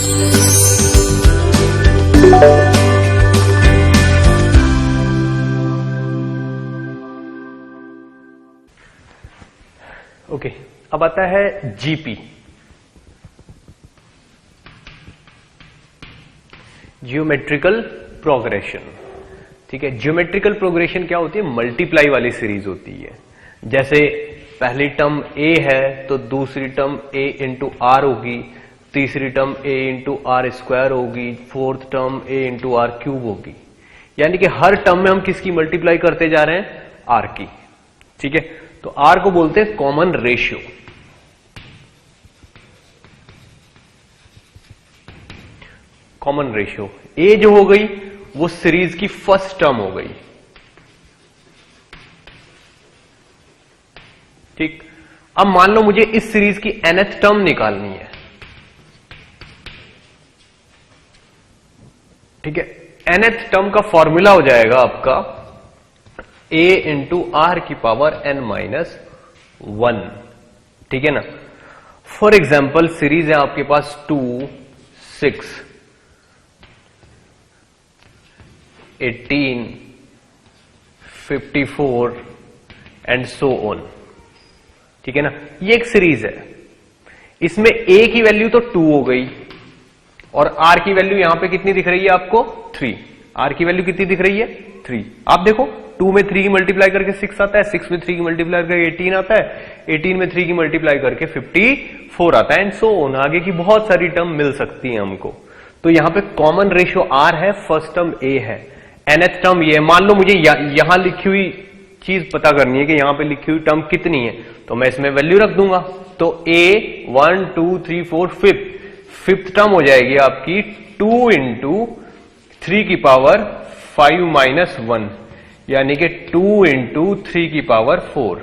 Okay, अब आता है जीपी, जियोमेट्रिकल प्रोग्रेशन। ठीक है, जियोमेट्रिकल प्रोग्रेशन क्या होती है? मल्टीप्लाई वाली सीरीज होती है। जैसे पहली टर्म ए है तो दूसरी टर्म ए इंटू आर होगी, तीसरी term A into R square होगी, fourth term A into R cube होगी। यानी कि हर टर्म में हम किसकी मल्टीप्लाई करते जा रहे हैं? आर की। ठीक है, तो आर को बोलते हैं common ratio. Common ratio A जो हो गई वो सीरीज की फर्स्ट टर्म हो गई। ठीक, अब मान लो मुझे इस सीरीज की nth टर्म निकालनी है। ठीक है, nth टर्म का फॉर्मूला हो जाएगा आपका a इंटू आर की पावर n माइनस 1। ठीक है ना। फॉर एग्जाम्पल सीरीज है आपके पास 2, 6, 18, 54 एंड सो ऑन। ठीक है ना, ये एक सीरीज है। इसमें a की वैल्यू तो 2 हो गई और r की वैल्यू यहां पे कितनी दिख रही है आपको? 3। r की वैल्यू कितनी दिख रही है? 3। आप देखो 2 में 3 की मल्टीप्लाई करके 6 आता है, 6 में 3 की मल्टीप्लाई करके 18 आता है, 18 में 3 की मल्टीप्लाई करके 54 आता है एंड सो ऑन। आगे की बहुत सारी टर्म मिल सकती है हमको। तो यहां पे कॉमन रेशियो r है, फर्स्ट टर्म a है, nth टर्म ये है। मान लो मुझे यहां लिखी हुई चीज पता करनी है कि यहां पे लिखी हुई टर्म कितनी है, तो मैं इसमें वैल्यू रख दूंगा। तो a 1 2 3 4 फिफ्थ टर्म हो जाएगी आपकी 2 इंटू 3 की पावर 5 माइनस 1, यानी कि 2 इंटू 3 की पावर 4,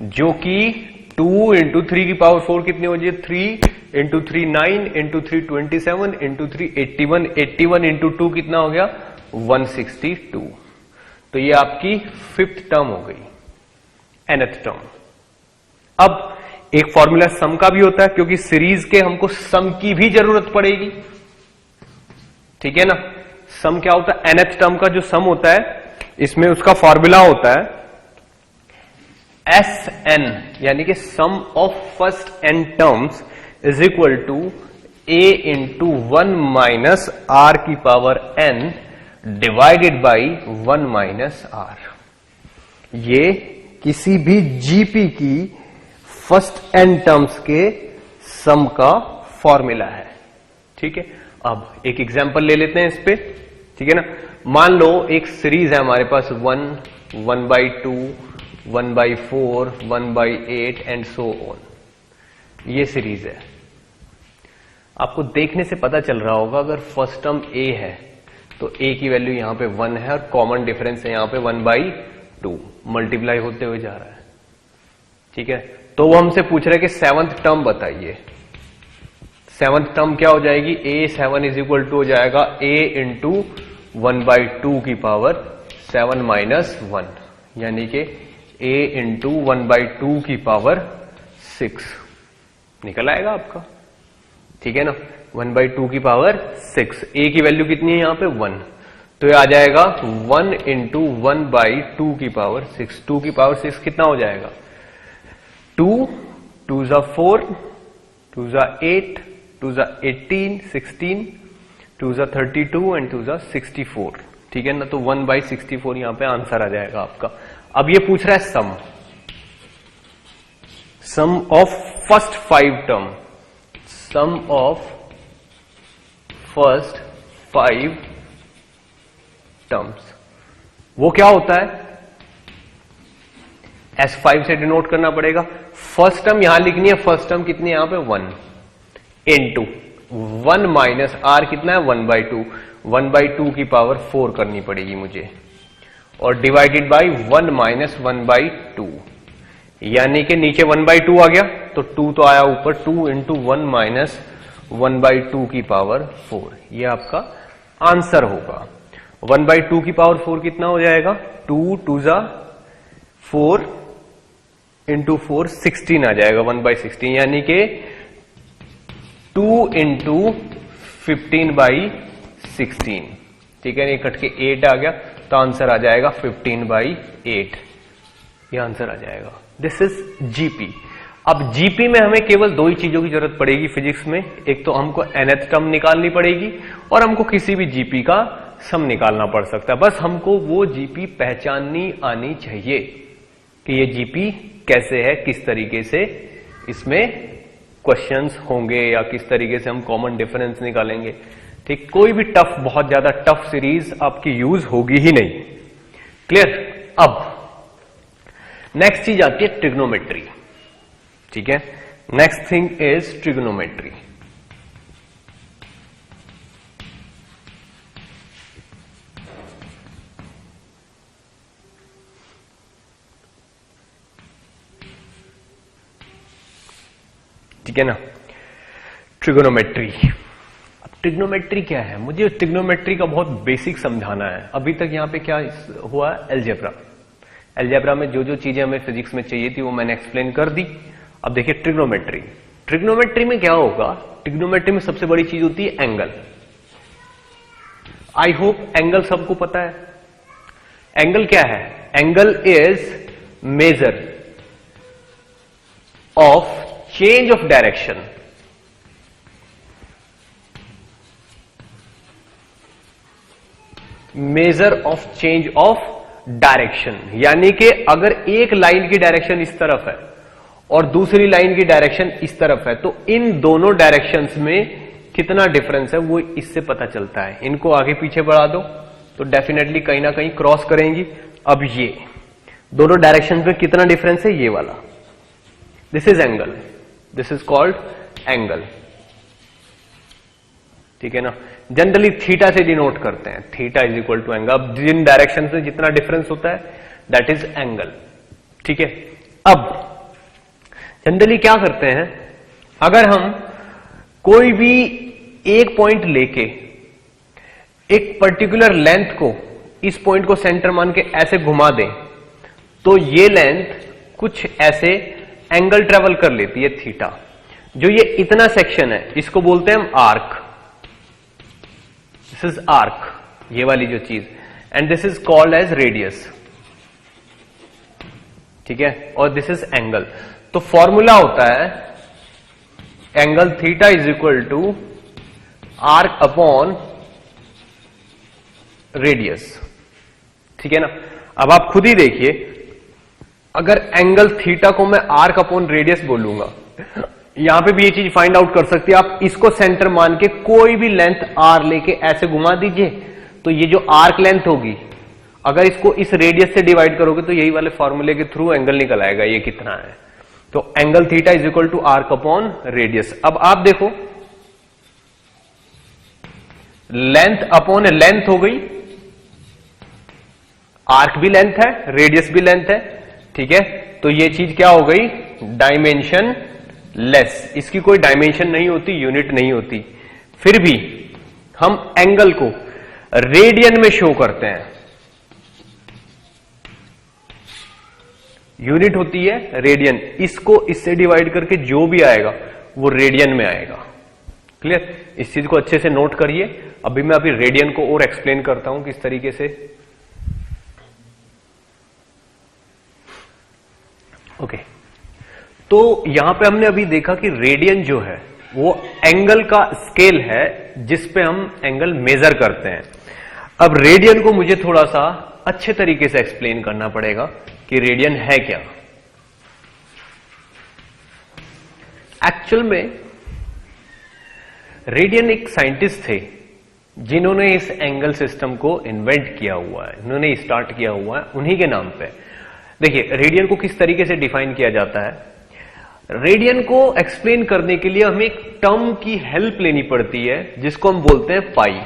जो कि 2 इंटू 3 की पावर 4 कितनी हो जाए? 3 इंटू 3 9 इंटू 3 27 इंटू 3 81, 81 इंटू 2 कितना हो गया? 162। तो ये आपकी फिफ्थ टर्म हो गई, nth टर्म। अब एक फॉर्मूला सम का भी होता है, क्योंकि सीरीज के हमको सम की भी जरूरत पड़ेगी। ठीक है ना। सम क्या होता है? nth टर्म का जो सम होता है इसमें उसका फॉर्मूला होता है Sn, यानी कि sum of first n terms is equal to a into 1 minus r की power n divided by 1 minus r। ये किसी भी जीपी की फर्स्ट n टर्म्स के सम का फॉर्मूला है। ठीक है, अब एक एग्जांपल ले लेते हैं इस पे। ठीक है ना, मान लो एक सीरीज है हमारे पास 1, 1/2, 1/4, 1/8 एंड सो ऑन। ये सीरीज है। आपको देखने से पता चल रहा होगा अगर फर्स्ट टर्म a है तो a की वैल्यू यहां पे 1 है और कॉमन डिफरेंस है यहां पे 1/2, मल्टीप्लाई होते हुए जा रहा है। ठीक है, तो वो हमसे पूछ रहा है कि सेवंथ टर्म बताइए। सेवंथ टर्म क्या हो जाएगी? a7 इज इक्वल टू हो जाएगा a इंटू 1/2 की पावर 7 माइनस 1, यानी कि a इंटू 1/2 की पावर 6 निकल आएगा आपका। ठीक है ना, 1/2 की पावर 6। a की वैल्यू कितनी है यहां पे? 1। तो ये आ जाएगा 1 इंटू 1/2 की पावर 6। 2 की पावर 6 कितना हो जाएगा? 2 2 जा 4, 2 जा 8, 2 जा 18, 16, 2 जा 32 एंड 2 जा 64। ठीक है ना, तो 1/64 यहां पे आंसर आ जाएगा आपका। अब ये पूछ रहा है sum of first 5 term, sum of first 5 terms. वो क्या होता है? S5 से डिनोट करना पड़ेगा। फर्स्ट टर्म यहां लिखनी है, फर्स्ट टर्म कितनी है यहां पे? 1 इंटू 1 माइनस r कितना है? 1/2, 1/2 की पावर 4 करनी पड़ेगी मुझे, और डिवाइडेड बाई 1 माइनस 1/2, यानी कि नीचे 1/2 आ गया तो 2 तो आया ऊपर, 2 इंटू 1 माइनस 1/2 की पावर 4। ये आपका आंसर होगा। 1/2 की पावर 4 कितना हो जाएगा? 2 2 जा 4 इंटू 4 16 आ जाएगा, 1/16, यानी कि 2 इंटू 15/16, ठीक है, ये कट के 8 आ गया, तो आंसर आ जाएगा 15/8, ये आंसर आ जाएगा। This is GP. अब जीपी में हमें केवल दो ही चीजों की जरूरत पड़ेगी फिजिक्स में, एक तो हमको nth टर्म निकालनी पड़ेगी और हमको किसी भी जीपी का सम निकालना पड़ सकता है। बस हमको वो जीपी पहचाननी आनी चाहिए कि ये जीपी कैसे है, किस तरीके से इसमें क्वेश्चंस होंगे या किस तरीके से हम कॉमन डिफरेंस निकालेंगे। ठीक, कोई भी टफ, बहुत ज्यादा टफ सीरीज आपकी यूज होगी ही नहीं। क्लियर? अब नेक्स्ट चीज आती है ट्रिग्नोमेट्री। ठीक है, नेक्स्ट थिंग इज ट्रिग्नोमेट्री। ठीक है ना, ट्रिग्नोमेट्री। अब ट्रिग्नोमेट्री क्या है, मुझे ट्रिग्नोमेट्री का बहुत बेसिक समझाना है। अभी तक यहां पे क्या हुआ, एलजेब्रा। एलजेब्रा में जो जो चीजें हमें फिजिक्स में चाहिए थी वो मैंने एक्सप्लेन कर दी। अब देखिए ट्रिग्नोमेट्री। ट्रिग्नोमेट्री में क्या होगा, ट्रिग्नोमेट्री में सबसे बड़ी चीज होती है एंगल। आई होप एंगल सबको पता है। एंगल क्या है, angle is measure of change of direction. Measure of change of direction, यानी कि अगर एक लाइन की डायरेक्शन इस तरफ है और दूसरी लाइन की डायरेक्शन इस तरफ है, तो इन दोनों डायरेक्शंस में कितना डिफरेंस है वो इससे पता चलता है। इनको आगे पीछे बढ़ा दो तो डेफिनेटली कहीं ना कहीं क्रॉस करेंगी। अब ये दोनों डायरेक्शंस में कितना डिफरेंस है, ये वाला, this is angle, this is called angle. ठीक है ना, जनरली थीटा से डिनोट करते हैं, theta is equal to angle. अब जिन डायरेक्शन में जितना डिफरेंस होता है दैट इज एंगल। ठीक है, अब जनरली क्या करते हैं, अगर हम कोई भी एक पॉइंट लेके एक पर्टिकुलर लेंथ को, इस पॉइंट को सेंटर मान के ऐसे घुमा दें, तो ये लेंथ कुछ ऐसे एंगल ट्रेवल कर लेती है थीटा। जो ये इतना सेक्शन है इसको बोलते हैं हम आर्क, दिस इज आर्क, ये वाली जो चीज, and this is called as radius. ठीक है, और दिस इज एंगल। तो फॉर्मूला होता है angle theta is equal to arc upon radius. ठीक है ना, अब आप खुद ही देखिए, अगर एंगल थीटा को मैं आर्क अपॉन रेडियस बोलूंगा, यहां पे भी ये चीज फाइंड आउट कर सकती है आप। इसको सेंटर मान के कोई भी लेंथ आर लेके ऐसे घुमा दीजिए, तो ये जो आर्क लेंथ होगी, अगर इसको इस रेडियस से डिवाइड करोगे तो यही वाले फॉर्मूले के थ्रू एंगल निकल आएगा ये कितना है। तो angle theta is equal to arc upon radius. अब आप देखो, लेंथ अपॉन लेंथ हो गई, आर्क भी लेंथ है, रेडियस भी लेंथ है। ठीक है, तो ये चीज क्या हो गई, डायमेंशन लेस। इसकी कोई डायमेंशन नहीं होती, यूनिट नहीं होती, फिर भी हम एंगल को रेडियन में शो करते हैं। यूनिट होती है रेडियन, इसको इससे डिवाइड करके जो भी आएगा वो रेडियन में आएगा। क्लियर? इस चीज को अच्छे से नोट करिए। अभी मैं रेडियन को और एक्सप्लेन करता हूं किस तरीके से। ओके, तो यहां पे हमने अभी देखा कि रेडियन जो है वो एंगल का स्केल है जिस पे हम एंगल मेजर करते हैं। अब रेडियन को मुझे थोड़ा सा अच्छे तरीके से एक्सप्लेन करना पड़ेगा कि रेडियन है क्या। एक्चुअल में रेडियन एक साइंटिस्ट थे जिन्होंने इस एंगल सिस्टम को इन्वेंट किया हुआ है, इन्होंने स्टार्ट किया हुआ है, उन्हीं के नाम पे। देखिए रेडियन को किस तरीके से डिफाइन किया जाता है। रेडियन को एक्सप्लेन करने के लिए हमें एक टर्म की हेल्प लेनी पड़ती है जिसको हम बोलते हैं पाई,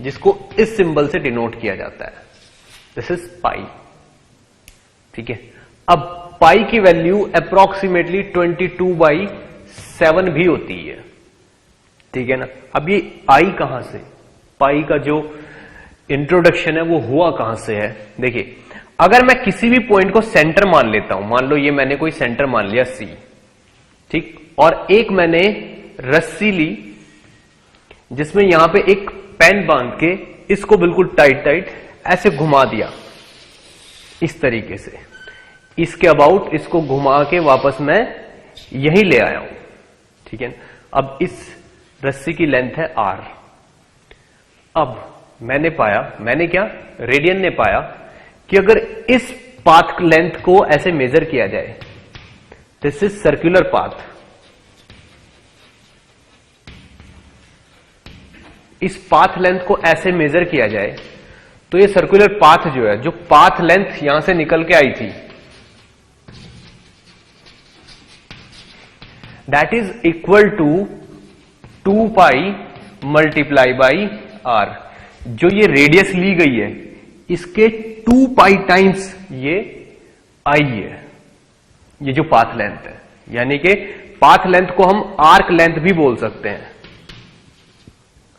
जिसको इस सिंबल से डिनोट किया जाता है, दिस इज पाई। ठीक है, अब पाई की वैल्यू अप्रोक्सीमेटली 22/7 भी होती है। ठीक है ना, अब ये आई कहां से, पाई का जो इंट्रोडक्शन है वो हुआ कहां से है। देखिए, अगर मैं किसी भी पॉइंट को सेंटर मान लेता हूं, मान लो ये मैंने कोई सेंटर मान लिया सी, ठीक, और एक मैंने रस्सी ली जिसमें यहां पे एक पेन बांध के इसको बिल्कुल टाइट टाइट ऐसे घुमा दिया इस तरीके से, इसके अबाउट इसको घुमा के वापस मैं यही ले आया हूं, ठीक है। अब इस रस्सी की लेंथ है r। अब मैंने क्या, रेडियन ने पाया कि अगर इस पाथ लेंथ को ऐसे मेजर किया जाए, दिस इज सर्कुलर पाथ, इस पाथ लेंथ को ऐसे मेजर किया जाए तो ये सर्कुलर पाथ जो है, जो पाथ लेंथ यहां से निकल के आई थी, that is equal to 2 pi multiply by r। जो ये रेडियस ली गई है इसके 2 पाई टाइम्स ये आई है, ये जो पाथ लेंथ है। यानी कि पाथ लेंथ को हम आर्क लेंथ भी बोल सकते हैं,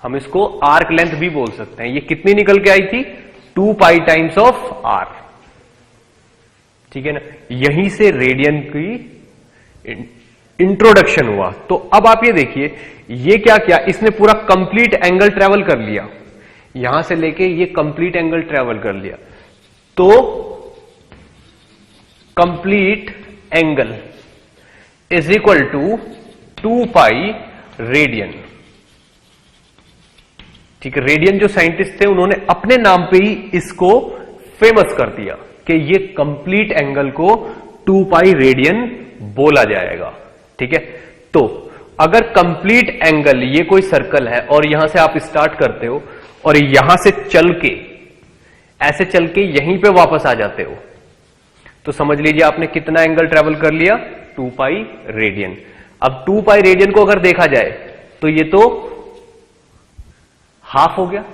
हम इसको आर्क लेंथ भी बोल सकते हैं। ये कितनी निकल के आई थी, 2 पाई टाइम्स ऑफ r, ठीक है ना। यहीं से रेडियन की इंट्रोडक्शन हुआ। तो अब आप ये देखिए, ये क्या किया, इसने पूरा कंप्लीट एंगल ट्रेवल कर लिया, यहां से लेके ये कंप्लीट एंगल ट्रेवल कर लिया। तो complete angle is equal to 2 pi radian, ठीक है। रेडियन जो साइंटिस्ट थे उन्होंने अपने नाम पे ही इसको फेमस कर दिया कि ये कंप्लीट एंगल को 2 पाई रेडियन बोला जाएगा, ठीक है। तो अगर कंप्लीट एंगल, ये कोई सर्कल है और यहां से आप स्टार्ट करते हो और यहां से चल के ऐसे चल के यहीं पे वापस आ जाते हो, तो समझ लीजिए आपने कितना एंगल ट्रेवल कर लिया, 2 पाई रेडियन। अब 2 पाई रेडियन को अगर देखा जाए तो ये तो हाफ हो गया,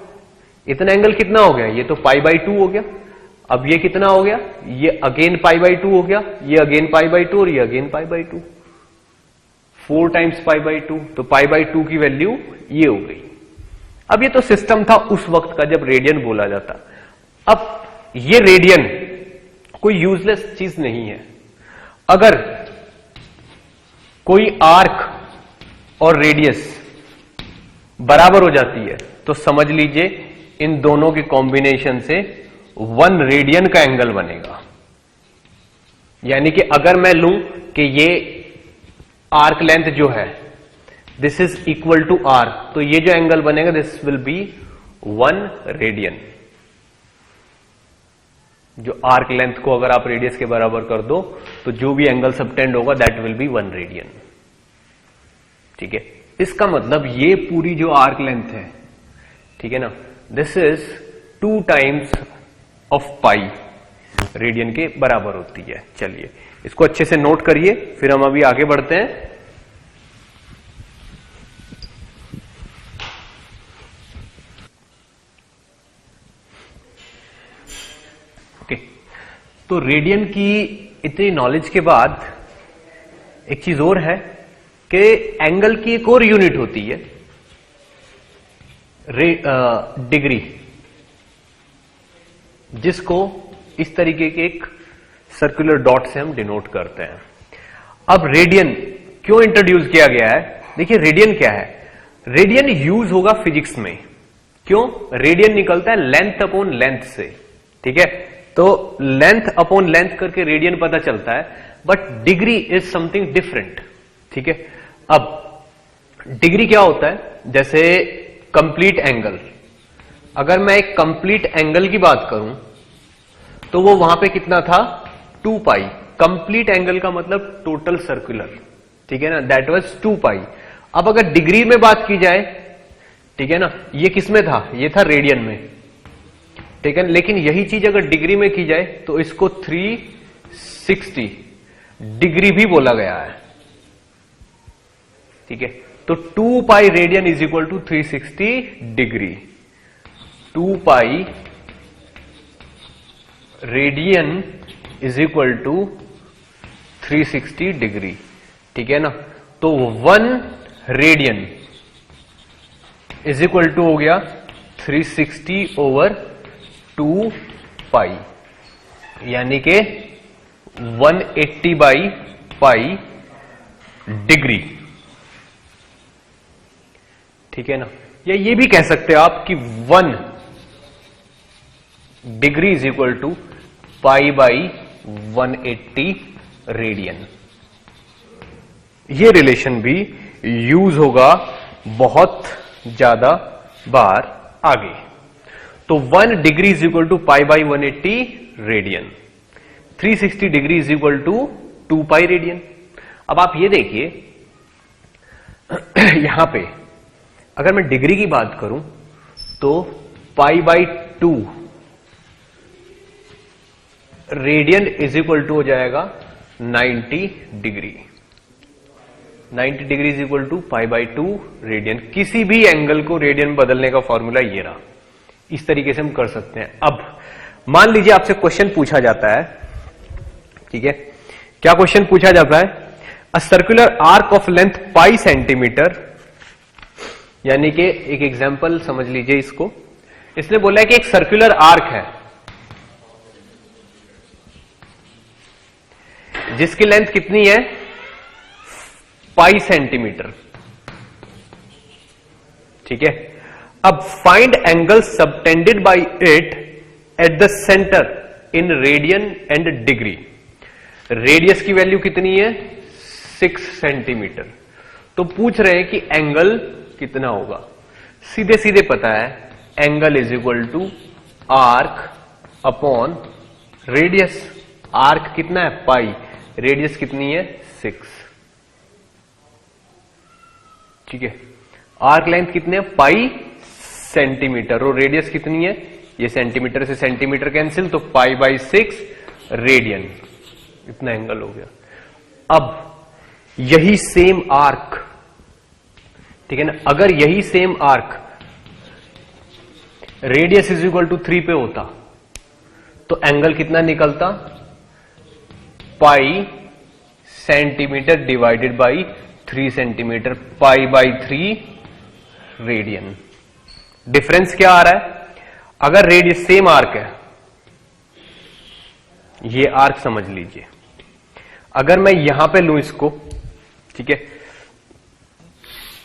इतना एंगल कितना हो गया, ये तो पाई बाई 2 हो गया। अब ये कितना हो गया, ये अगेन पाई बाई 2 हो गया, ये अगेन पाई बाई 2 और ये again pi by 2, 4 times pi by 2। तो पाई बाई 2 की वैल्यू ये हो गई। अब ये तो सिस्टम था उस वक्त का जब रेडियन बोला जाता। अब ये रेडियन कोई यूजलेस चीज नहीं है। अगर कोई आर्क और रेडियस बराबर हो जाती है तो समझ लीजिए इन दोनों के कॉम्बिनेशन से 1 रेडियन का एंगल बनेगा। यानी कि अगर मैं लूं कि ये आर्क लेंथ जो है this is equal to r, तो ये जो एंगल बनेगा दिस विल बी 1 रेडियन। जो आर्क लेंथ को अगर आप रेडियस के बराबर कर दो तो जो भी एंगल सबटेंड होगा दैट विल बी 1 रेडियन, ठीक है। इसका मतलब ये पूरी जो आर्क लेंथ है, ठीक है ना, this is 2 times of pi radian के बराबर होती है। चलिए इसको अच्छे से नोट करिए, फिर हम अभी आगे बढ़ते हैं। ओके, तो रेडियन की इतनी नॉलेज के बाद एक चीज और है कि एंगल की एक और यूनिट होती है डिग्री, जिसको इस तरीके के एक सर्कुलर डॉट से हम डिनोट करते हैं। अब रेडियन क्यों इंट्रोड्यूस किया गया है, देखिए रेडियन क्या है, रेडियन यूज होगा फिजिक्स में। क्यों, रेडियन निकलता है लेंथ अपॉन लेंथ से, ठीक है। तो लेंथ अपॉन लेंथ करके रेडियन पता चलता है, but degree is something different, ठीक है। अब डिग्री क्या होता है, जैसे कंप्लीट एंगल, अगर मैं एक कंप्लीट एंगल की बात करूं तो वो वहां पे कितना था, 2 पाई। कंप्लीट एंगल का मतलब टोटल सर्कुलर, ठीक है ना, दैट वाज 2 पाई। अब अगर डिग्री में बात की जाए, ठीक है ना, ये किस में था, ये था रेडियन में, ठीक है। लेकिन यही चीज अगर डिग्री में की जाए तो इसको 360 डिग्री भी बोला गया है, ठीक है। तो 2 pi radian is equal to 360 degree. 2 pi radian is equal to 360 degree, ठीक है ना। तो 1 रेडियन इज इक्वल टू हो गया 360 ओवर 2 पाई, यानी के 180 बाई पाई डिग्री, ठीक है ना। या ये भी कह सकते हैं आप कि 1 degree is equal to pi by 180 radian. ये रिलेशन भी यूज होगा बहुत ज्यादा बार आगे। तो 1 degree is equal to pi by 180 radian, 360 degree is equal to 2 pi radian. अब आप ये देखिए यहां पे अगर मैं डिग्री की बात करूं तो pi by 2 radian is equal to हो जाएगा 90 degree. 90 degree is equal to pi by 2 radian. किसी भी एंगल को रेडियन बदलने का फॉर्मूला ये रहा। इस तरीके से हम कर सकते हैं। अब मान लीजिए आपसे क्वेश्चन पूछा जाता है, ठीक है, क्या क्वेश्चन पूछा जाता है? A circular arc of length pi centimetre, यानी कि एक एग्जांपल समझ लीजिए इसको। इसने बोला है कि एक सर्कुलर आर्क है जिसकी लेंथ कितनी है? पाई सेंटीमीटर, ठीक है। अब find angle subtended bye it at the centre in radian and degree. Radius की वैल्यू कितनी है? 6 सेंटीमीटर। तो पूछ रहे हैं कि एंगल कितना होगा। सीधे सीधे पता है angle is equal to arc upon radius. Arc कितना है? पाई। रेडियस कितनी है? 6, ठीक है। आर्क लेंथ कितने है? पाई सेंटीमीटर। और रेडियस कितनी है? ये सेंटीमीटर से सेंटीमीटर कैंसिल, तो पाई बाई 6 रेडियन। इतना एंगल हो गया। अब यही सेम आर्क, ठीक है ना, अगर यही same arc radius is equal to 3 पे होता तो एंगल कितना निकलता? Pi centimetre divided by 3 centimetre, pi by 3 radian. Difference क्या आ रहा है? अगर रेडियस सेम आर्क है, ये आर्क समझ लीजिए, अगर मैं यहां पे लूं इसको, ठीक है,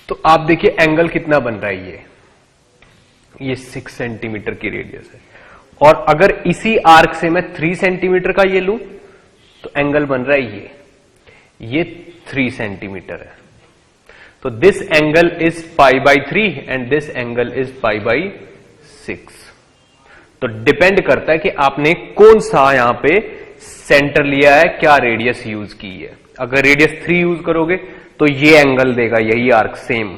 तो आप देखिए एंगल कितना बन रहा है। ये 6 सेंटीमीटर की रेडियस है। और अगर इसी आर्क से मैं 3 सेंटीमीटर का ये लूं तो एंगल बन रहा है ये 3 सेंटीमीटर है। तो this angle is pi by 3 and this angle is pi by 6। तो डिपेंड करता है कि आपने कौन सा यहां पे सेंटर लिया है, क्या रेडियस यूज की है। अगर रेडियस 3 यूज करोगे तो ये एंगल देगा यही आर्क सेम।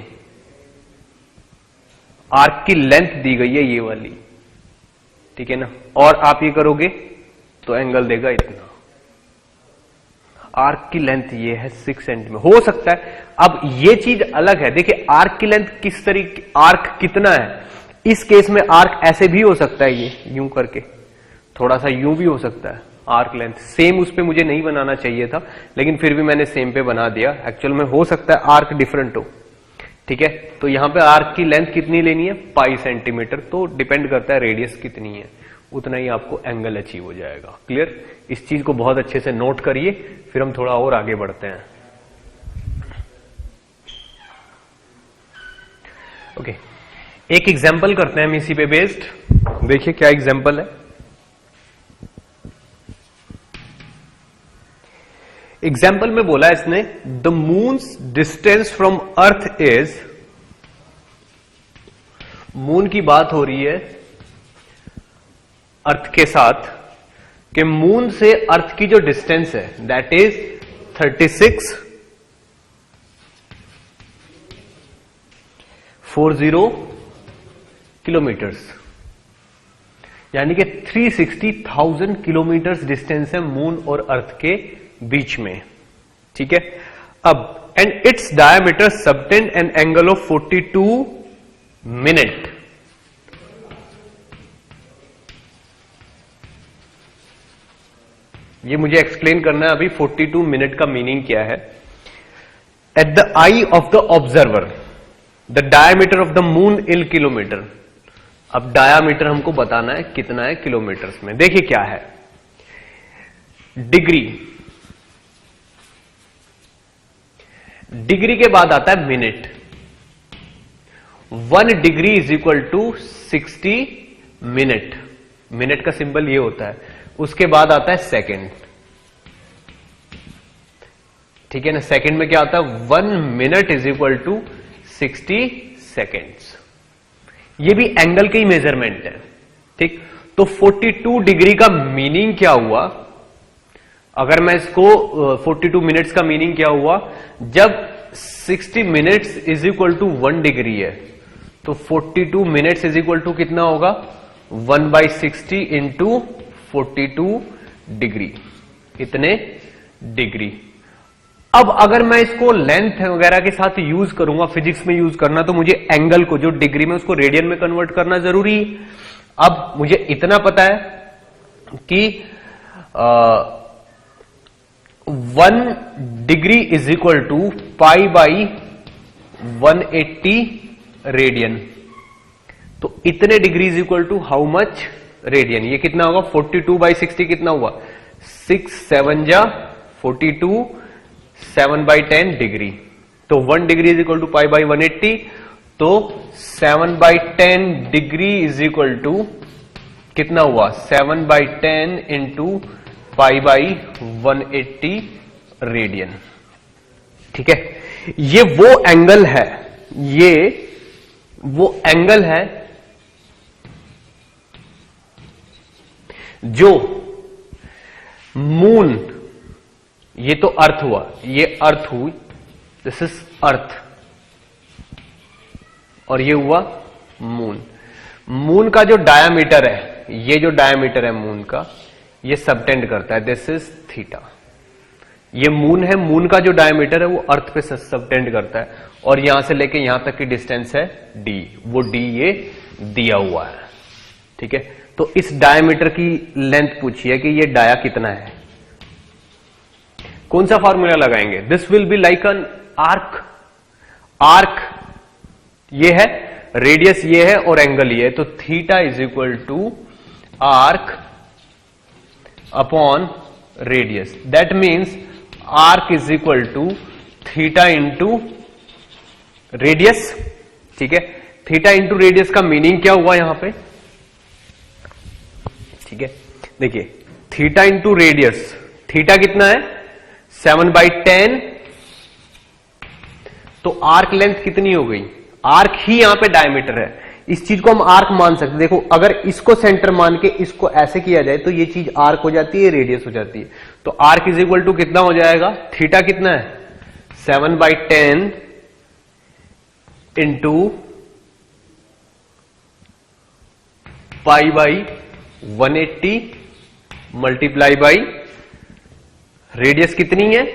आर्क की लेंथ दी गई है ये वाली, ठीक है ना, और आप ये करोगे तो एंगल देगा इतना। आर्क की लेंथ ये है 6 सेंटीमीटर। हो सकता है अब ये चीज अलग है। देखिए आर्क की लेंथ किस तरीके, आर्क कितना है। इस केस में आर्क ऐसे भी हो सकता है, ये यूं करके, थोड़ा सा यूं भी हो सकता है। आर्क लेंथ सेम उस पे मुझे नहीं बनाना चाहिए था, लेकिन फिर भी मैंने सेम पे बना दिया। एक्चुअल में हो सकता है आर्क डिफरेंट हो, ठीक है। तो यहां पे आर्क की लेंथ कितनी लेनी है? पाई सेंटीमीटर। तो डिपेंड करता है रेडियस कितनी है, उतना ही आपको एंगल अचीव हो जाएगा। क्लियर? इस चीज को बहुत अच्छे से नोट करिए, फिर हम थोड़ा और आगे बढ़ते हैं। ओके, एक एग्जांपल करते हैं हम इसी पे बेस्ड। देखिए क्या एग्जांपल है। एग्जाम्पल में बोला इसने the moons distance from earth is, moon की बात हो रही है अर्थ के साथ, कि मून से अर्थ की जो डिस्टेंस है दैट इज 3640 किलोमीटर्स, यानी कि 360,000 किलोमीटर्स डिस्टेंस है मून और अर्थ के बीच में, ठीक है। अब and its diameter subtend an angle of 42 minute. ये मुझे एक्सप्लेन करना है अभी 42 मिनट का मीनिंग क्या है। At the I of the observer the diameter of the moon in kilometre. अब डायामीटर हमको बताना है कितना है किलोमीटर्स में। देखिए क्या है, डिग्री, डिग्री के बाद आता है minute, 1 degree is equal to 60 minute. Minute का सिंबल ये होता है। उसके बाद आता है सेकेंड, ठीक है ना। सेकेंड में क्या आता है, 1 minute is equal to 60 seconds. ये भी एंगल के ही मेजरमेंट है, ठीक। तो 42 डिग्री का मीनिंग क्या हुआ, अगर मैं इसको 42 मिनट्स का मीनिंग क्या हुआ, जब 60 minutes is equal to 1 degree है तो 42 मिनट्स इज इक्वल टू कितना होगा, 1/60 इंटू 42 डिग्री, इतने डिग्री। अब अगर मैं इसको लेंथ वगैरह के साथ यूज करूंगा, फिजिक्स में यूज करना, तो मुझे एंगल को जो डिग्री में उसको रेडियन में कन्वर्ट करना जरूरी है। अब मुझे इतना पता है कि 1 degree is equal to π/180 radian. तो इतने degree is equal to how much radian. ये कितना होगा, 42/60 कितना हुआ, 6 7 जा 42, 7/10 डिग्री। तो 1 डिग्री इज इक्वल टू π/180, तो 7/10 डिग्री इज इक्वल टू कितना हुआ, 7/10 इंटू π/180 रेडियन, ठीक है। ये वो एंगल है, ये वो एंगल है जो मून, ये तो अर्थ हुआ, ये अर्थ हुई, दिस इज अर्थ, और ये हुआ मून। मून का जो डायामीटर है, ये जो डायामीटर है मून का, ये सबटेंड करता है, दिस इज थीटा। ये मून है, मून का जो डायमीटर है वो अर्थ पे सबटेंड करता है, और यहां से लेके यहां तक की डिस्टेंस है डी, वो डी ये दिया हुआ है, ठीक है। तो इस डायमीटर की लेंथ पूछी है कि ये डाया कितना है। कौन सा फॉर्मूला लगाएंगे, this will be like an arc. Arc ये है, रेडियस ये है और एंगल ये है, तो theta is equal to arc upon radius. That means arc is equal to theta into radius, ठीक है। थीटा इंटू रेडियस का मीनिंग क्या हुआ यहां पे, ठीक है। देखिए थीटा इंटू रेडियस, थीटा कितना है 7/10, तो आर्क लेंथ कितनी हो गई, आर्क ही यहां पे डायमीटर है, इस चीज को हम आर्क मान सकते हैं। देखो अगर इसको सेंटर मान के इसको ऐसे किया जाए तो ये चीज आर्क हो जाती है, रेडियस हो जाती है। तो आर्क इज इक्वल टू कितना हो जाएगा, थीटा कितना है 7/10 इंटू π/180 मल्टीप्लाई बाई रेडियस कितनी है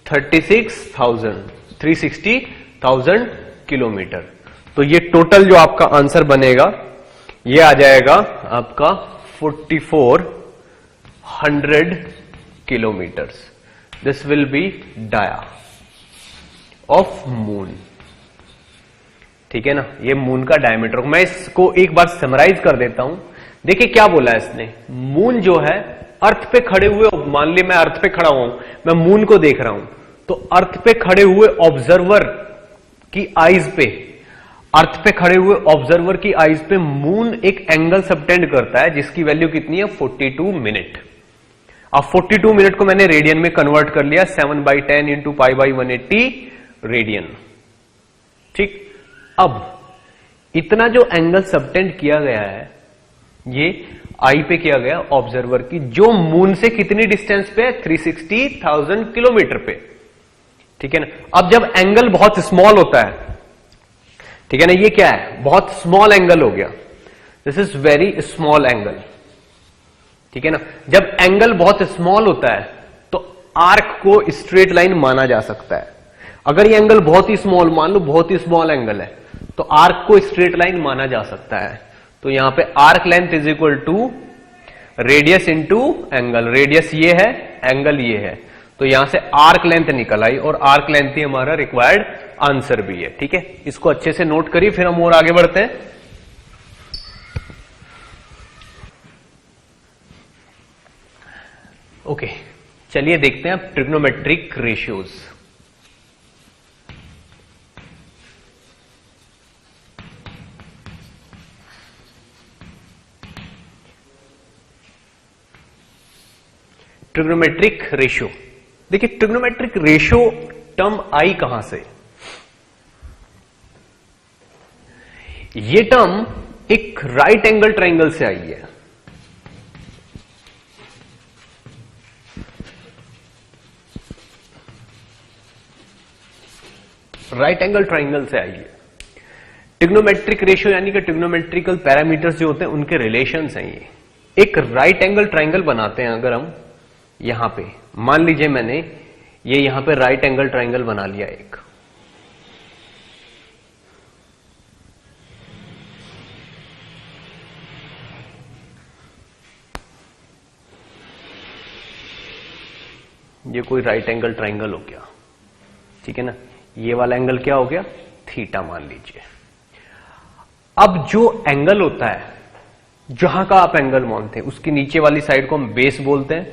360,000 किलोमीटर। तो ये टोटल जो आपका आंसर बनेगा ये आ जाएगा आपका 4400 kilometres. This will be dia of moon, ठीक है ना। ये मून का डायमीटर, मैं इसको एक बार समराइज कर देता हूं। देखिए क्या बोला है इसने, मून जो है अर्थ पे खड़े हुए, मान ली मैं अर्थ पे खड़ा हूं, मैं मून को देख रहा हूं, तो अर्थ पे खड़े हुए ऑब्जर्वर की आईज पे, अर्थ पे खड़े हुए ऑब्जर्वर की आईज पे मून एक एंगल सबटेंड करता है जिसकी वैल्यू कितनी है 42 मिनट। अब 42 मिनट को मैंने रेडियन में कन्वर्ट कर लिया, 7/10 इंटू π/180 रेडियन, ठीक। अब इतना जो एंगल सबटेंड किया गया है ये आई पे किया गया ऑब्जर्वर की, जो मून से कितनी डिस्टेंस पे है 360,000 किलोमीटर पे, ठीक है ना। अब जब एंगल बहुत स्मॉल होता है, ठीक है ना, ये क्या है बहुत स्मॉल एंगल हो गया, this is very small angle, ठीक है ना। जब एंगल बहुत स्मॉल होता है तो आर्क को स्ट्रेट लाइन माना जा सकता है। अगर ये एंगल बहुत ही स्मॉल, मान लो बहुत ही स्मॉल एंगल है, तो आर्क को स्ट्रेट लाइन माना जा सकता है। तो यहां पे arc length is equal to radius into angle, radius ये है, एंगल ये है, तो यहां से आर्क लेंथ निकल आई, और आर्क लेंथ ही हमारा रिक्वायर्ड आंसर भी है, ठीक है। इसको अच्छे से नोट करिए, फिर हम और आगे बढ़ते हैं। ओके, चलिए देखते हैं ट्रिग्नोमेट्रिक रेशियोज। Trigonometric ratio. देखिए ट्रिग्नोमेट्रिक रेशियो टर्म आई कहां से? ये टर्म एक राइट एंगल ट्रायंगल से आई है। राइट एंगल ट्रायंगल से आई है। ट्रिग्नोमेट्रिक रेशियो यानी कि ट्रिग्नोमेट्रिकल पैरामीटर्स जो होते हैं उनके रिलेशंस हैं ये। एक राइट एंगल ट्रायंगल बनाते हैं अगर हम यहां पे, मान लीजिए मैंने ये यहां पे राइट एंगल ट्रायंगल बना लिया एक, ये कोई राइट एंगल ट्रायंगल हो गया, ठीक है ना। ये वाला एंगल क्या हो गया? थीटा मान लीजिए। अब जो एंगल होता है, जहां का आप एंगल मानते हैं, उसकी नीचे वाली साइड को हम बेस बोलते हैं,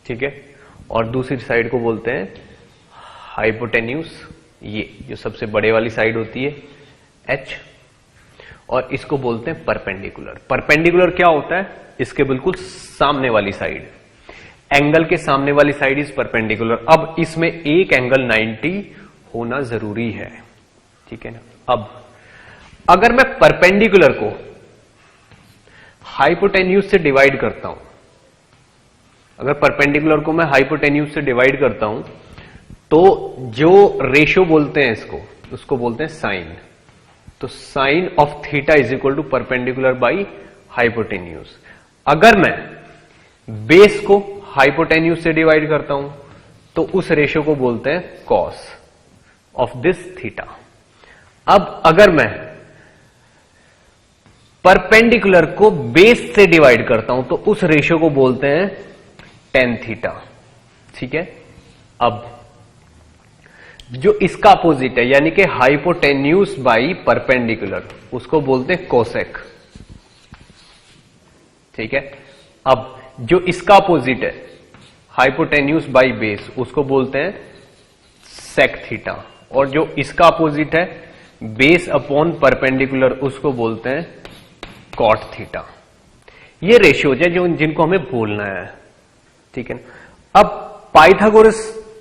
ठीक है, और दूसरी साइड को बोलते हैं हाइपोटेन्यूस। ये जो सबसे बड़े वाली साइड होती है एच, और इसको बोलते हैं परपेंडिकुलर। परपेंडिकुलर क्या होता है? इसके बिल्कुल सामने वाली साइड, एंगल के सामने वाली साइड इज परपेंडिकुलर। अब इसमें एक एंगल 90 होना जरूरी है, ठीक है ना। अब अगर मैं परपेंडिकुलर को हाइपोटेन्यूस से डिवाइड करता हूं, अगर परपेंडिकुलर को मैं हाइपोटेन्यूस से डिवाइड करता हूं, तो जो रेशियो बोलते हैं इसको, उसको बोलते हैं साइन। तो sine of theta is equal to perpendicular by hypotenuse. अगर मैं बेस को हाइपोटेन्यूस से डिवाइड करता हूं, तो उस रेशियो को बोलते हैं कॉस ऑफ दिस थीटा। अब अगर मैं परपेंडिकुलर को बेस से डिवाइड करता हूं, तो उस रेशियो को बोलते हैं टेन थीटा, ठीक है। अब जो इसका अपोजिट है, यानी कि हाइपोटेन्यूस बाई परपेंडिकुलर, उसको बोलते हैं कोसेक, ठीक है। अब जो इसका अपोजिट है, हाइपोटेन्यूस बाई बेस, उसको बोलते हैं सेक थीटा, और जो इसका अपोजिट है बेस अपॉन परपेंडिकुलर, उसको बोलते हैं कॉट थीटा। ये रेशियोज है जो जिनको हमें बोलना है, ठीक है। अब पाइथागोरस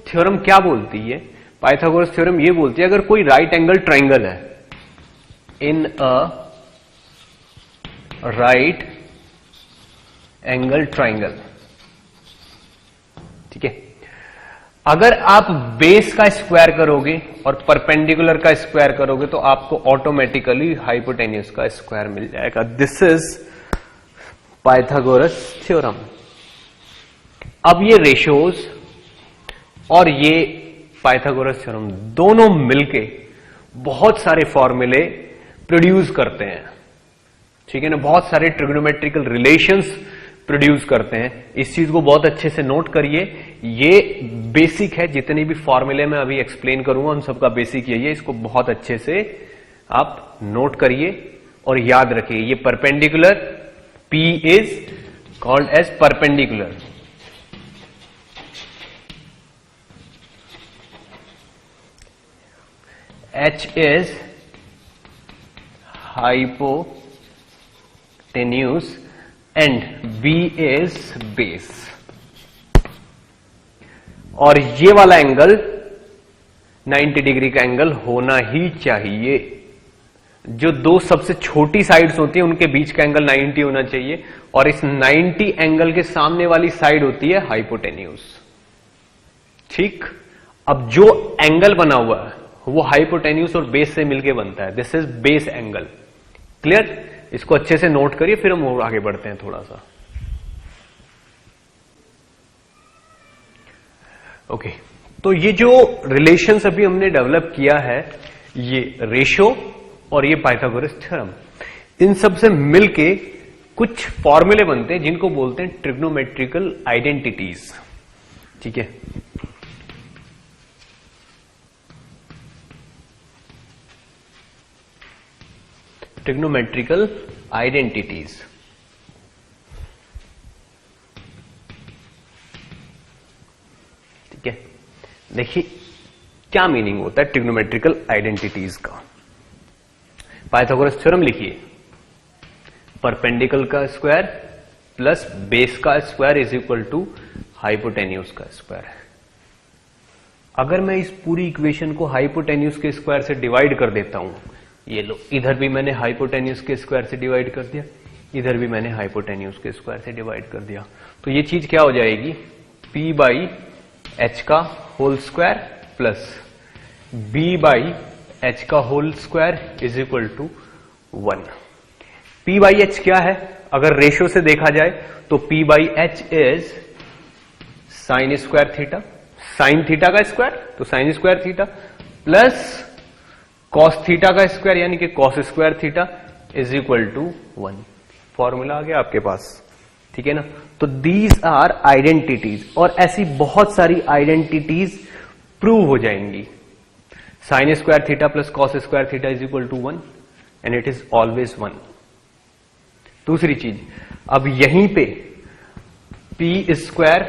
थ्योरम क्या बोलती है? पाइथागोरस थ्योरम ये बोलती है अगर कोई राइट एंगल ट्रायंगल है, इन अ राइट एंगल ट्रायंगल, ठीक है, अगर आप बेस का स्क्वायर करोगे और परपेंडिकुलर का स्क्वायर करोगे, तो आपको ऑटोमेटिकली हाइपोटेन्यूस का स्क्वायर मिल जाएगा। This is Pythagoras theorem. अब ये रेशियोज और ये पाइथागोरस थ्योरम दोनों मिलके बहुत सारे फॉर्मूले प्रोड्यूस करते हैं, ठीक है ना। बहुत सारे ट्रिग्नोमेट्रिकल रिलेशंस प्रोड्यूस करते हैं। इस चीज को बहुत अच्छे से नोट करिए, ये बेसिक है। जितने भी फॉर्मूले मैं अभी एक्सप्लेन करूंगा उन सबका बेसिक यही है। इसको बहुत अच्छे से आप नोट करिए और याद रखिए। ये perpendicular, P is called as perpendicular, H is hypotenuse and B is base। और ये वाला एंगल 90 डिग्री का एंगल होना ही चाहिए। जो दो सबसे छोटी साइड्स होती है उनके बीच का एंगल 90 होना चाहिए, और इस 90 एंगल के सामने वाली साइड होती है हाइपोटेन्यूस, ठीक। अब जो एंगल बना हुआ है वो हाइपोटेन्यूस और बेस से मिलके बनता है। This is base angle. Clear? इसको अच्छे से नोट करिए, फिर हम आगे बढ़ते हैं थोड़ा सा। ओके, तो ये जो रिलेशंस अभी हमने डेवलप किया है, ये रेशियो और ये पाइथागोरस थ्योरम, इन सब से मिलके कुछ फॉर्मूले बनते हैं जिनको बोलते हैं ट्रिग्नोमेट्रिकल आइडेंटिटीज, ठीक है। ट्रिग्नोमेट्रिकल आइडेंटिटीज, ठीक है। देखिए क्या मीनिंग होता है ट्रिग्नोमेट्रिकल आइडेंटिटीज का। पाइथागोरस थ्योरम लिखिए, परपेंडिकुलर का स्क्वायर प्लस बेस का square is equal to hypotenuse का स्क्वायर है। अगर मैं इस पूरी इक्वेशन को हाइपोटेन्यूज के स्क्वायर से डिवाइड कर देता हूं, ये लो, इधर भी मैंने हाइपोटेन्यूज के स्क्वायर से डिवाइड कर दिया, इधर भी मैंने हाइपोटेन्यूज के स्क्वायर से डिवाइड कर दिया, तो ये चीज क्या हो जाएगी, p बाई एच का whole square plus b by H का whole square is equal to 1। p by H क्या है, अगर रेशियो से देखा जाए तो p by H is sine square theta, sine theta का स्क्वायर तो sine square theta plus cos theta का स्क्वायर यानी कि cos square theta is equal to 1। Formula आ गया आपके पास, ठीक है ना। तो दीज आर आइडेंटिटीज, और ऐसी बहुत सारी आइडेंटिटीज प्रूव हो जाएंगी। Sine square theta plus cos square theta is equal to 1 and it is always 1। दूसरी चीज, अब यहीं पे p square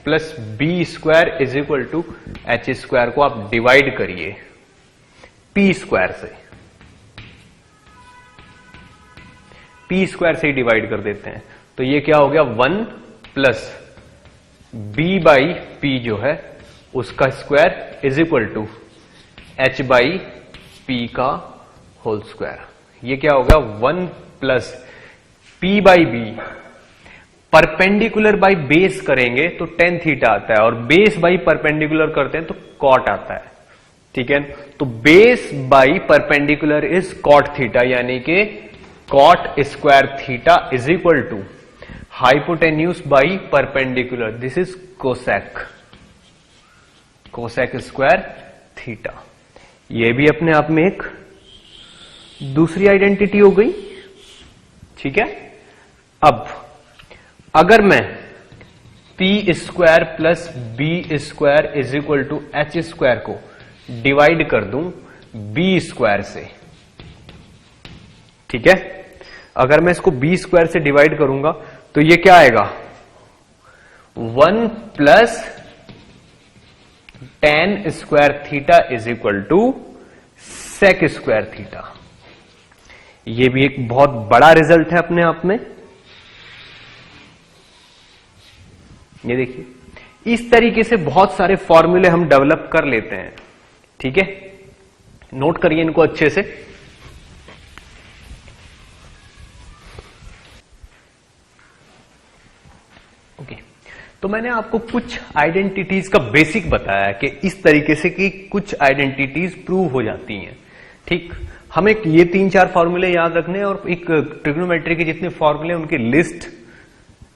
plus B square is equal to H square को आप डिवाइड करिए p स्क्वायर से, p स्क्वायर से ही डिवाइड कर देते हैं, तो ये क्या हो गया 1 प्लस b बाई पी जो है उसका square is equal to h by P का होल स्क्वायर। ये क्या हो गया 1 plus p by B, perpendicular by base करेंगे तो टेन थीटा आता है, और बेस बाई परपेंडिकुलर करते हैं तो कॉट आता है, ठीक है। तो base by perpendicular is cot theta, यानी कि cot square theta is equal to hypotenuse by perpendicular, this is cosec, cosec square theta. ये भी अपने आप में एक दूसरी आइडेंटिटी हो गई, ठीक है। अब अगर मैं p square plus B square is equal to H square को डिवाइड कर दूं b स्क्वायर से, ठीक है, अगर मैं इसको b स्क्वायर से डिवाइड करूंगा तो ये क्या आएगा 1 plus tan square theta is equal to sec square theta. ये भी एक बहुत बड़ा रिजल्ट है अपने आप में। ये देखिए, इस तरीके से बहुत सारे फॉर्मूले हम डेवलप कर लेते हैं, ठीक है। नोट करिए इनको अच्छे से। ओके, तो मैंने आपको कुछ आइडेंटिटीज का बेसिक बताया कि इस तरीके से कि कुछ आइडेंटिटीज प्रूव हो जाती हैं, ठीक। हमें ये 3-4 फॉर्मूले याद रखने हैं, और एक ट्रिग्नोमेट्री के जितने फॉर्मूले उनकी लिस्ट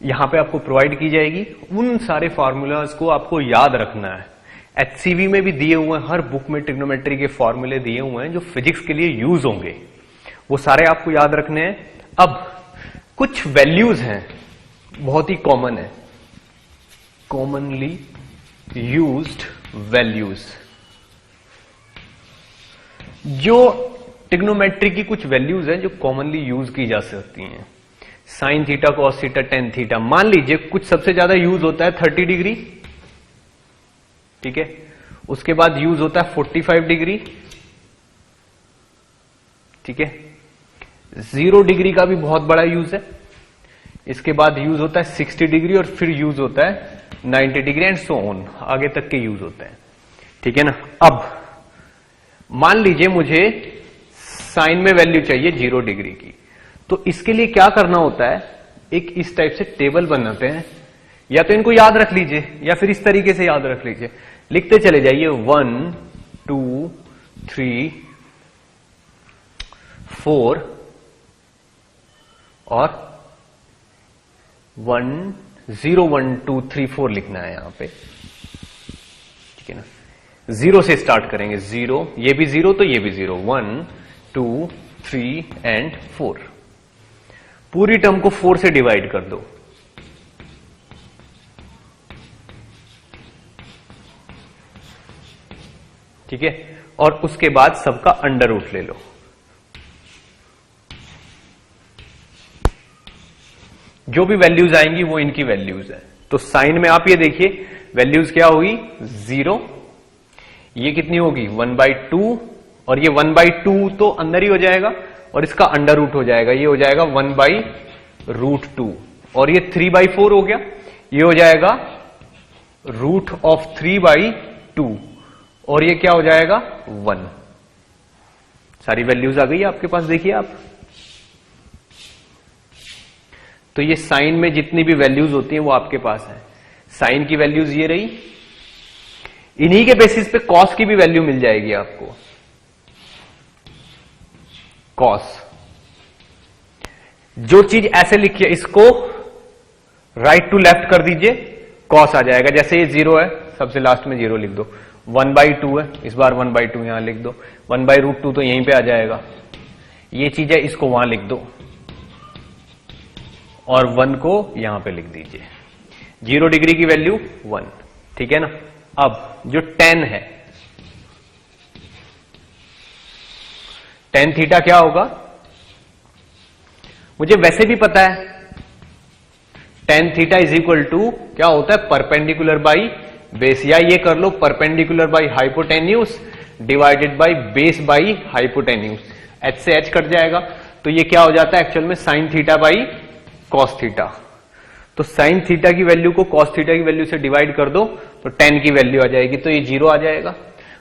यहां पे आपको प्रोवाइड की जाएगी। उन सारे फॉर्मूलाज को आपको याद रखना है। एचसीवी में भी दिए हुए हैं, हर बुक में ट्रिग्नोमेट्री के फॉर्मूले दिए हुए हैं जो फिजिक्स के लिए यूज होंगे, वो सारे आपको याद रखने हैं। अब कुछ वैल्यूज हैं बहुत ही कॉमन है, कॉमनली यूज्ड वैल्यूज, जो ट्रिग्नोमेट्री की कुछ वैल्यूज हैं जो कॉमनली यूज की जा सकती हैं। Sine theta, cos theta, tan theta, मान लीजिए कुछ सबसे ज्यादा यूज होता है 30 डिग्री, ठीक है। उसके बाद यूज होता है 45 डिग्री, ठीक है। 0 डिग्री का भी बहुत बड़ा यूज है। इसके बाद यूज होता है 60 डिग्री, और फिर यूज होता है 90 डिग्री एंड सो ऑन, आगे तक के यूज होते हैं, ठीक है ना। अब मान लीजिए मुझे साइन में वैल्यू चाहिए 0 डिग्री की, तो इसके लिए क्या करना होता है, एक इस टाइप से टेबल बनाते हैं, या तो इनको याद रख लीजिए या फिर इस तरीके से याद रख लीजिए, लिखते चले जाइए 1 2 3 4 और 1 0 1 2 3 4 लिखना है यहां पे, ठीक है ना। 0 से स्टार्ट करेंगे, 0, ये भी 0 तो ये भी 0, 1 2 3 एंड 4। पूरी टर्म को 4 से डिवाइड कर दो, ठीक है, और उसके बाद सबका अंडर रूट ले लो। जो भी वैल्यूज आएंगी वो इनकी वैल्यूज है। तो साइन में आप ये देखिए वैल्यूज क्या होगी 0, ये कितनी होगी 1/2, और ये 1/2 तो अंदर ही हो जाएगा और इसका अंडर रूट हो जाएगा, ये हो जाएगा 1/√2, और ये 3/4 हो गया, ये हो जाएगा रूट ऑफ 3/2 और ये क्या हो जाएगा 1। सारी वैल्यूज आ गई है आपके पास, देखिए आप। तो ये साइन में जितनी भी वैल्यूज होती हैं वो आपके पास है। साइन की वैल्यूज ये रही, इन्हीं के बेसिस पे कॉस की भी वैल्यू मिल जाएगी आपको। कॉस, जो चीज ऐसे लिखी है इसको राइट टू लेफ्ट कर दीजिए, कॉस आ जाएगा। जैसे ये 0 है, सबसे लास्ट में 0 लिख दो। 1/2 है, इस बार 1/2 यहां लिख दो। 1/√2 तो यहीं पे आ जाएगा। ये चीज है, इसको वहां लिख दो और 1 को यहां पे लिख दीजिए। 0 डिग्री की वैल्यू 1, ठीक है ना। अब जो tan है, tan थीटा क्या होगा, मुझे वैसे भी पता है। tan theta is equal to क्या होता है, परपेंडिकुलर बाई बेस, या ये कर लो perpendicular by hypotenuse divided by base by hypotenuse. h से h कट जाएगा, तो ये क्या हो जाता है एक्चुअल में sin theta by cos theta. तो sin थीटा की वैल्यू को cos थीटा की वैल्यू से डिवाइड कर दो तो tan की वैल्यू आ जाएगी, तो ये 0 आ जाएगा।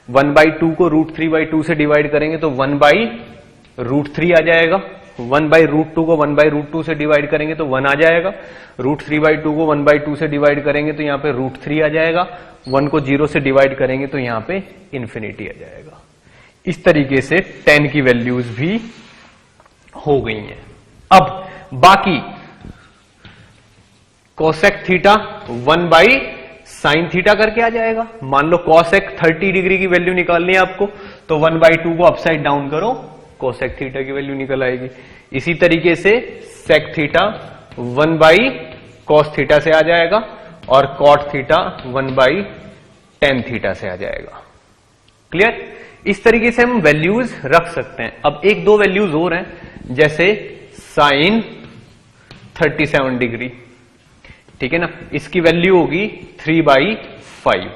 1/2 को √3/2 से डिवाइड करेंगे तो 1/√3 आ जाएगा। 1/√2 को 1/√2 से डिवाइड करेंगे तो 1 आ जाएगा। √3/2 को 1/2 से डिवाइड करेंगे तो यहां पे √3 आ जाएगा। 1 को 0 से डिवाइड करेंगे तो यहां पे इन्फिनिटी आ जाएगा। इस तरीके से tan की वैल्यूज भी हो गई हैं। अब बाकी कोसेक थीटा 1/sin थीटा करके आ जाएगा। मान लो कोसेक 30 डिग्री की वैल्यू निकालनी है आपको, तो 1/2 को अपसाइड डाउन करो, कोसेक थीटा की वैल्यू निकल आएगी। इसी तरीके से सेक थीटा 1/cos थीटा से आ जाएगा और कॉट थीटा 1/tan थीटा से आ जाएगा। क्लियर? इस तरीके से हम वैल्यूज रख सकते हैं। अब एक दो वैल्यूज और हैं, जैसे साइन 37 डिग्री, ठीक है ना, इसकी वैल्यू होगी 3/5।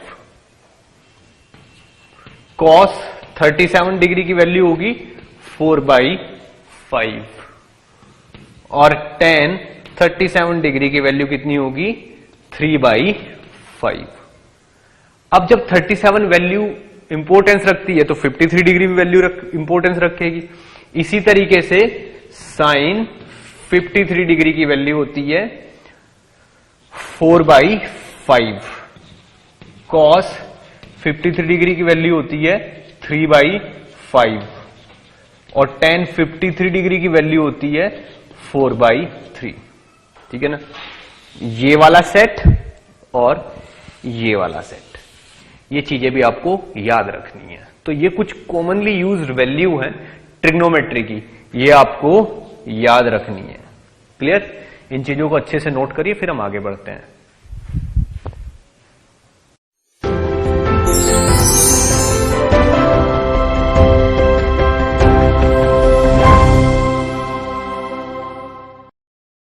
कॉस 37 डिग्री की वैल्यू होगी 4/5 और tan 37 डिग्री की वैल्यू कितनी होगी 3/5। अब जब 37 वैल्यू इंपोर्टेंस रखती है तो 53 डिग्री भी वैल्यू इंपोर्टेंस रखेगी। इसी तरीके से साइन 53 डिग्री की वैल्यू होती है 4/5, कॉस 53 डिग्री की वैल्यू होती है 3/5 और tan 53 डिग्री की वैल्यू होती है 4/3। ठीक है ना, ये वाला सेट और ये वाला सेट, ये चीजें भी आपको याद रखनी है। तो ये कुछ कॉमनली यूज्ड वैल्यू है ट्रिग्नोमेट्री की, ये आपको याद रखनी है। क्लियर? इन चीजों को अच्छे से नोट करिए, फिर हम आगे बढ़ते हैं।